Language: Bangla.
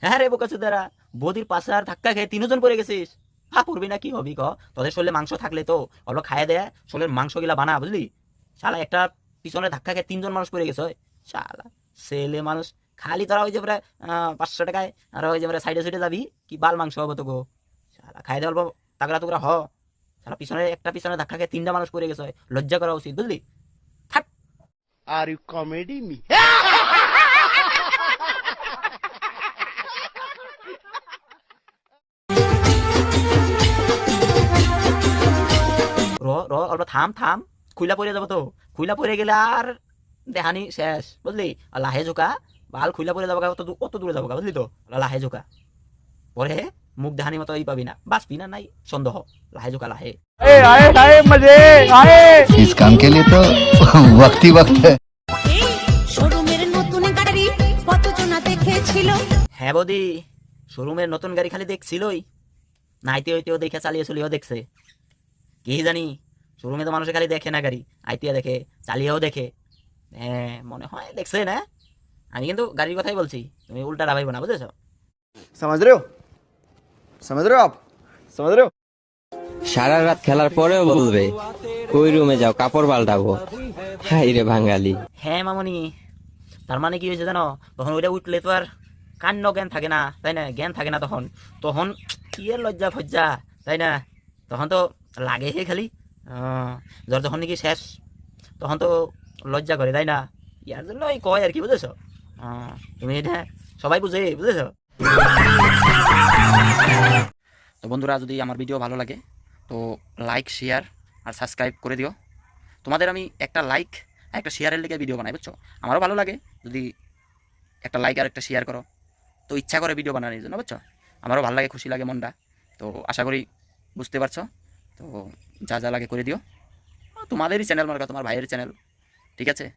হ্যাঁ রে বোকাচোদারা, বৌদির পাশে আর ধাক্কা খেয়ে তিনজন পড়ে গেছিস। পড়বি না কি হবি ক? তোদের শরীরে মাংস থাকলে তো অল্প খাইয়ে দেয়, শরীরের মাংস গিলা বানা, বুঝলি? শালা একটা পিছনে ধাক্কা খেয়ে তিনজন মানুষ পড়ে গেছে। শালা ছেলে মানুষ, খালি তোরা ওই যে প্রায় 500 টাকায় আর ওই যে সাইডে সাইডে যাবি, কি বাল মাংস হবে তো গো। শালা খাই দে অল্প তাগড়া তুগড়া হ। শালা পিছনে ধাক্কা খেয়ে 3টা মানুষ পড়ে গেছে, লজ্জা করা উচিত, বুঝলি? থাক। Are you comedy me? র র অল্প থাম থাম, খুইলা পড়ে যাবো তো। খুইলা পড়ে গেলে আর দেহানি শেষ, বুঝলি? আর লাহে ঝোকা বাল খুইলা পড়ে যাবো, অত দূরে যাবো, বুঝলি তো? লাহে ঝোকা পরে মুখ দেহানি মতো ই পাবি না, বাঁচবি না, নাই সন্দেহ। লাহে ঝোকা লাহে। आए आए मजे आए। इस काम के लिए तो वक्त ही वक्त है। হ্যাঁ বৌদি, শোরুমের নতুন গাড়ি খালি দেখছিলই, নাইতে হইতেও দেখে চালিয়ে চলিয়েও দেখছে। কি জানি, শোরুমে তো মানুষে খালি দেখে না গাড়ি, আইতে দেখে চালিয়েও দেখে। হ্যাঁ মনে হয় দেখছে না। আমি কিন্তু গাড়ির কথাই বলছি, তুমি উল্টা ভাইবো না, বুঝেছো? समझ रहे हो? समझ रहे हो आप? समझ रहे हो? সারা রাত খেলার পরেও বলবে ওই রুমে যাও কাপড় পাল্টাবো। হাই রে বাঙালি। হ্যাঁ মামনি, তার মানে কি হয়েছে জানো? তখন ওইটা উঠলে তো আর কান্ন জ্ঞান থাকে না, তাই না? জ্ঞান থাকে না তখন। তখন কি এর লজ্জা ফজ্জা, তাই না? তখন তো লাগে হে খালি। জ্বর যখন নাকি শেষ, তখন তো লজ্জা করে, তাই না? ইয়ার জন্য ওই কয় আর কি, বুঝেছো? তুমি এটা সবাই বুঝে, বুঝেছো? তো বন্ধুরা, যদি আমার ভিডিও ভালো লাগে তো লাইক শেয়ার আর সাবস্ক্রাইব করে দিও। তোমাদের আমি একটা লাইক আর একটা শেয়ারের লেগে ভিডিও বানাই, বুঝছো? আমারও ভালো লাগে যদি একটা লাইক আর একটা শেয়ার করো, তো ইচ্ছা করে ভিডিও বানানোর জন্য, বুঝছো? আমারও ভালো লাগে, খুশি লাগে মনটা। তো আশা করি বুঝতে পারছো। তো যা যা লাগে করে দিও। তোমাদেরই চ্যানেল, মার্কা তোমার ভাইয়ের চ্যানেল, ঠিক আছে?